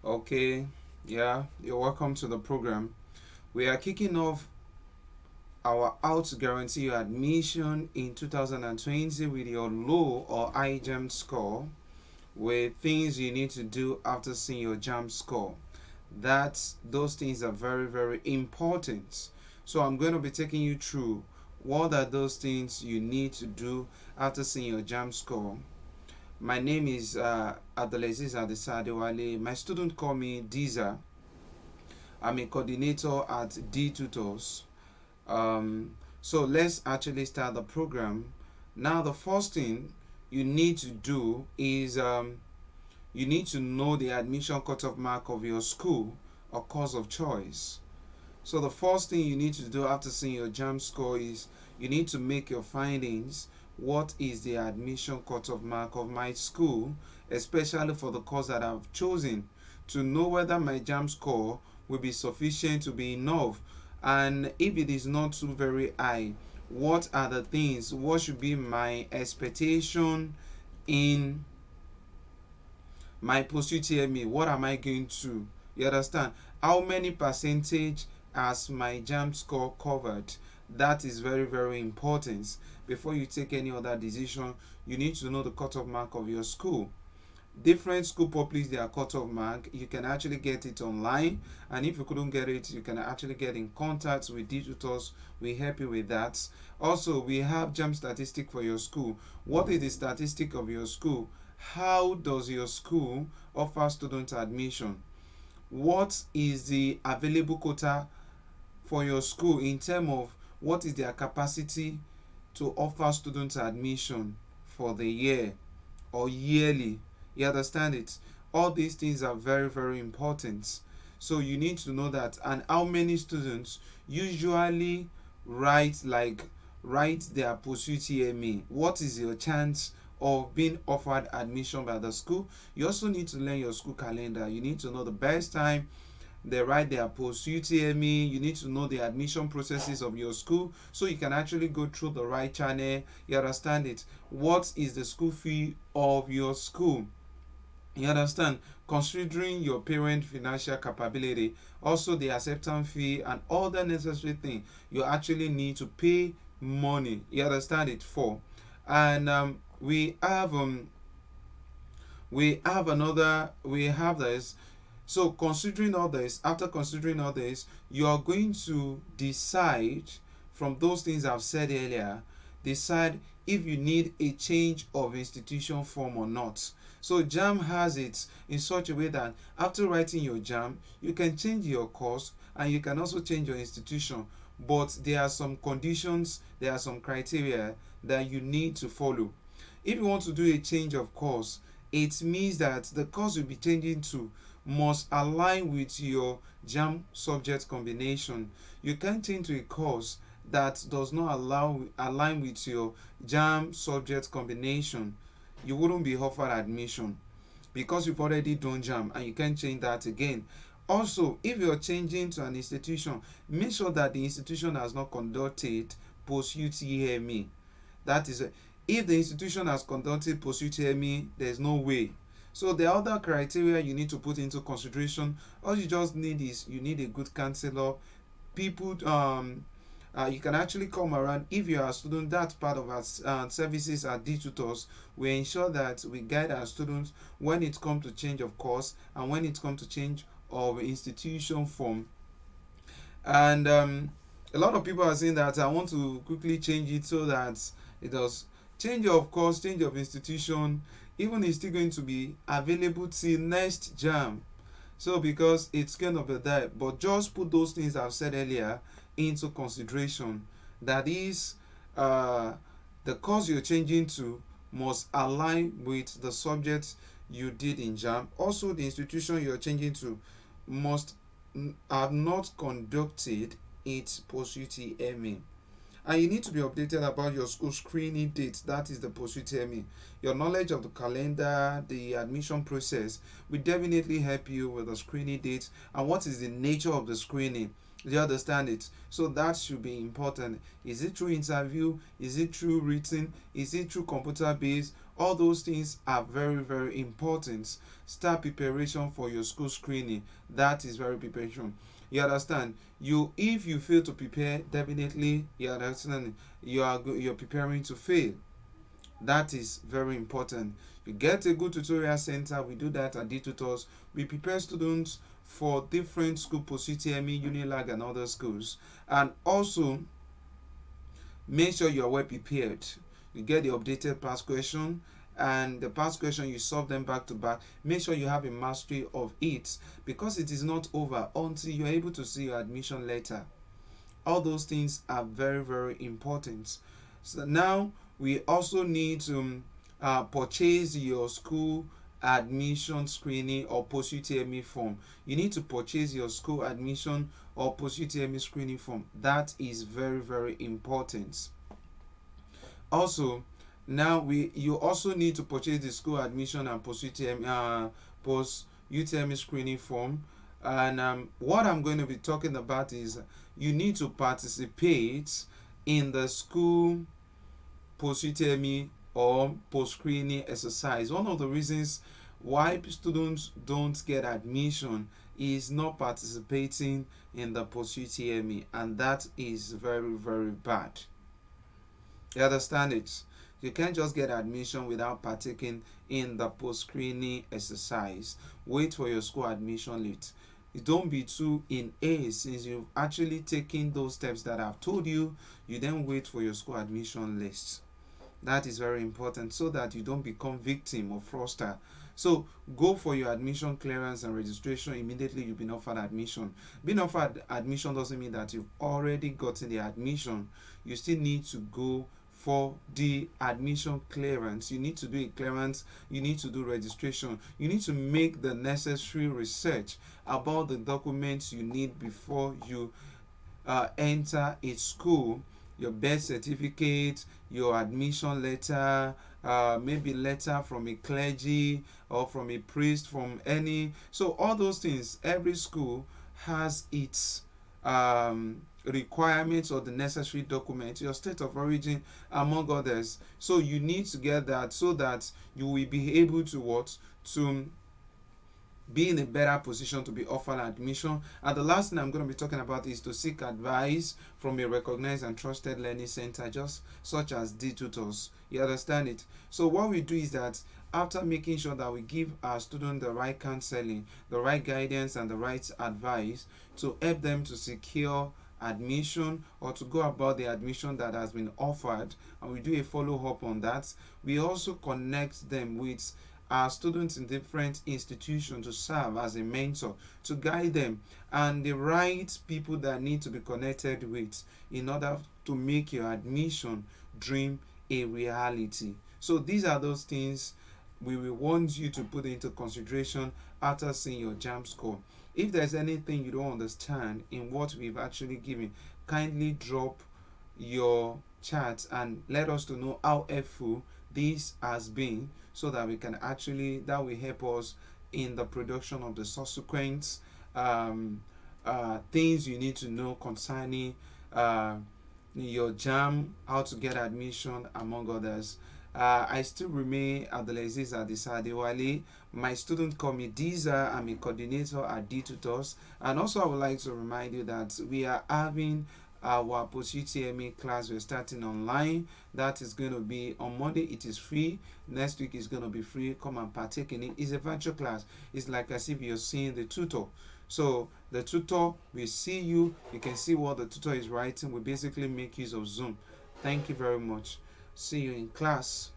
Okay, yeah, you're welcome to the program. We are kicking off our How to Guarantee Your Admission in 2020 with your low or high JAMB score, with things you need to do after seeing your JAMB score. Those things are very, very important. So I'm going to be taking you through what are those things you need to do after seeing your JAMB score. My name is Adewale. My student call me Diza. I'm a coordinator at Tutors. So let's actually start the program. Now, the first thing you need to do is you need to know the admission cutoff mark of your school or course of choice. So the first thing you need to do after seeing your JAMB score is you need to make your findings. What is the admission cutoff mark of my school, especially for the course that I've chosen, to know whether my JAMB score will be sufficient to be enough, and if it is not too very high, what are the things, what should be my expectation in my post UTME, what am I going to, you understand, how many percentage has my JAMB score covered. That is very, very important. Before you take any other decision, you need to know the cutoff mark of your school. Different school publish their cutoff mark. You can actually get it online, and if you couldn't get it, you can actually get in contact with Tutors. We help you with that. Also, we have JAMB statistic for your school. What is the statistic of your school? How does your school offer student admission? What is the available quota for your school in terms of what is their capacity to offer student admission for the year or yearly? You understand it? All these things are very, very important. So you need to know that. And how many students usually write their post UTME? What is your chance of being offered admission by the school? You also need to learn your school calendar. You need to know the best time they write their post UTME. You need to know the admission processes of your school so you can actually go through the right channel. You understand it? What is the school fee of your school? You understand? Considering your parent financial capability, also the acceptance fee and all the necessary thing you actually need to pay money. You understand it for. And we have this. So considering all this, after considering all this, you are going to decide from those things I've said earlier, decide if you need a change of institution form or not. So JAMB has it in such a way that after writing your JAMB, you can change your course and you can also change your institution. But there are some conditions, there are some criteria that you need to follow. If you want to do a change of course, it means that the course you'll be changing to must align with your JAMB subject combination. You can't change to a course that does not align with your JAMB subject combination. You wouldn't be offered admission because you've already done JAMB and you can't change that again. Also, if you're changing to an institution, make sure that the institution has not conducted post UTME. That is, if the institution has conducted post UTME, there's no way. So the other criteria you need to put into consideration, all you just need is you need a good counselor. People, you can actually come around. If you are a student, that's part of our services at Tutors. We ensure that we guide our students when it comes to change of course and when it comes to change of institution form. And a lot of people are saying that I want to quickly change it so that it does change of course, change of institution, even is still going to be available till next JAMB. So because it's going to be there, but just put those things I've said earlier into consideration. That is, the course you're changing to must align with the subject you did in JAMB. Also, the institution you're changing to must have not conducted its post UTME. And you need to be updated about your school screening date. That is the post UTME. Your knowledge of the calendar, the admission process will definitely help you with the screening date and what is the nature of the screening. Do you understand it? So that should be important. Is it through interview? Is it through written? Is it through computer based? All those things are very, very important. Start preparation for your school screening. That is very preparation. You understand? If you fail to prepare, definitely you understand you're preparing to fail. That is very important. You get a good tutorial center. We do that at Tutors. We prepare students for different school, post UTME, Unilag, and other schools. And also, make sure you are well prepared. You get the updated past question, and the past question you solve them back to back. Make sure you have a mastery of it, because it is not over until you're able to see your admission letter. All those things are very, very important. So now we also need to purchase your school admission screening or post UTME form. You need to purchase your school admission or post UTME screening form. That is very, very important. Also, now you also need to purchase the school admission and post UTME screening form. And what I'm going to be talking about is you need to participate in the school post UTME or post screening exercise. One of the reasons why students don't get admission is not participating in the post UTME, and that is very, very bad. You understand it? You can't just get admission without partaking in the post screening exercise. Wait for your school admission list. Don't be too in a since you've actually taken those steps that I've told you. You then wait for your school admission list. That is very important so that you don't become victim of fraudster. So go for your admission clearance and registration immediately you've been offered admission. Being offered admission doesn't mean that you've already gotten the admission. You still need to go for the admission clearance. You need to do a clearance, you need to do registration, you need to make the necessary research about the documents you need before you enter a school. Your birth certificate, your admission letter, maybe letter from a clergy or from a priest, from any. So all those things, every school has its requirements or the necessary documents, your state of origin, among others. So you need to get that so that you will be able to what? To be in a better position to be offered admission. And the last thing I'm going to be talking about is to seek advice from a recognized and trusted learning center, just such as Tutors. You understand it? So what we do is that after making sure that we give our student the right counseling, the right guidance, and the right advice to help them to secure admission or to go about the admission that has been offered, and we do a follow-up on that, we also connect them with our students in different institutions to serve as a mentor, to guide them, and the right people that need to be connected with in order to make your admission dream a reality. So these are those things we will want you to put into consideration after seeing your JAMB score. If there's anything you don't understand in what we've actually given, kindly drop your chat and let us to know how helpful this has been, so that we can actually, that will help us in the production of the subsequent things you need to know concerning your JAMB, how to get admission, among others. I still remain Abdulaziz Adewale. My students call me Diza. I'm a coordinator at Tutors. And also I would like to remind you that we are having our post UTME class. We're starting online. That is going to be on Monday. It is free. Next week is going to be free. Come and partake in it. It's a virtual class. It's like as if you're seeing the tutor. So the tutor will see you. You can see what the tutor is writing. We basically make use of Zoom. Thank you very much. See you in class.